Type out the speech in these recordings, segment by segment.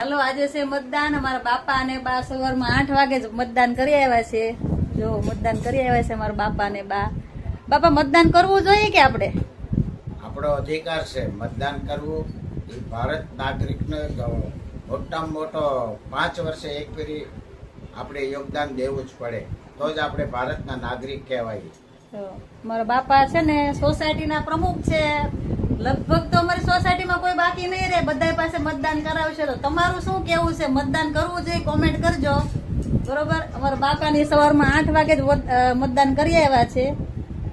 હાલો, આજે છે મતદાન. અમારા બાપા અને બા સવારમાં 8 વાગે જ મતદાન કરી આવ્યા છે. જો મતદાન કરી આવ્યા છે અમારા બાપા અને બા. બાપા, મતદાન કરવું જોઈએ કે આપણે? આપણો અધિકાર છે મતદાન કરવું. એ ભારત નાગરિકને મોટામાં મોટો 5 વર્ષે એક ફેરી આપણે યોગદાન દેવું જ પડે, તો જ આપણે ભારતના નાગરિક કહેવાય. તો મારા બાપા છે ને સોસાયટીના પ્રમુખ છે. લગભગ તો અમારી સોસાયટીમાં કોઈ બાકી નહીં રહે, બધા પાસે મતદાન કરાવશે. તો તમારું શું કેવું છે? મતદાન કરવું જોઈએ? કોમેન્ટ કરજો. બરોબર. અમારા બાપાની સવારમાં 8 વાગે જ મતદાન કરી આવ્યા છે,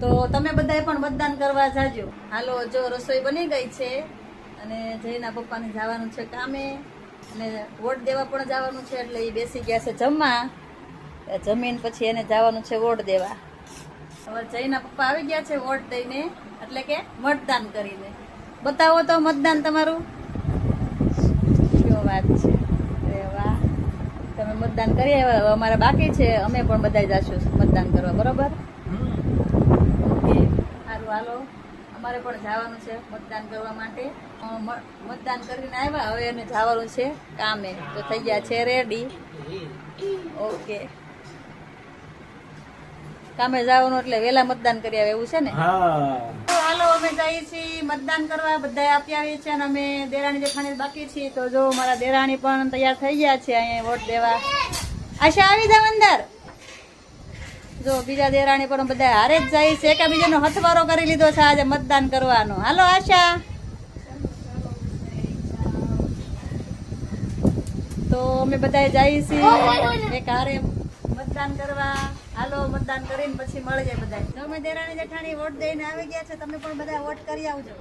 તો તમે બધાએ પણ મતદાન કરવા જાજો. હાલો, જો રસોઈ બની ગઈ છે અને જયના પપ્પાને જવાનું છે કામે અને વોટ દેવા પણ જવાનું છે, એટલે એ બેસી ગયા છે જમવા. જમીન પછી એને જવાનું છે વોટ દેવા. હવે જયના પપ્પા આવી ગયા છે વોટ દઈને, એટલે કે મતદાન કરીને. બતાવો તો મતદાન તમારું. શું વાત છે! અરે વાહ, તમે મતદાન કરી આવ્યા. હવે અમારે બાકી છે, અમે પણ બધા જઈશું મતદાન કરવા. બરોબર? ઓકે, સારું. હાલો, અમારે પણ જવાનું છે મતદાન કરવા માટે. મતદાન કરીને આવ્યા, હવે એને જવાનું છે કામે. તો થઈ ગયા છે રેડી. ઓકે, કામે જવાનું એટલે વેલા મતદાન કરી આવે એવું છે ને? હાલો, અમે જઈએ છીએ મતદાન કરવા. બધા આપી આવીએ છીએ અને અમે દેરાણી જેઠાણી બાકી છીએ. તો જો મારા દેરાણી પણ તૈયાર થઈ ગયા છે અહીંયા વોટ દેવા. આશા, આવી જાવ અંદર. જો બીજા દેરાણી પણ બધા હારે જ જાય છે. એકાબીજાનો હથવારો કરી લીધો છે આજે મતદાન કરવાનો. હાલો આશા, તો અમે બધા જઈએ છીએ એક હારે મતદાન કરવા. હાલો, મતદાન કરીને પછી મળી જાય બધા. તમે દેરાણી જેઠાણી વોટ દઈને આવી ગયા છે, તમે પણ બધા વોટ કરી આવજો.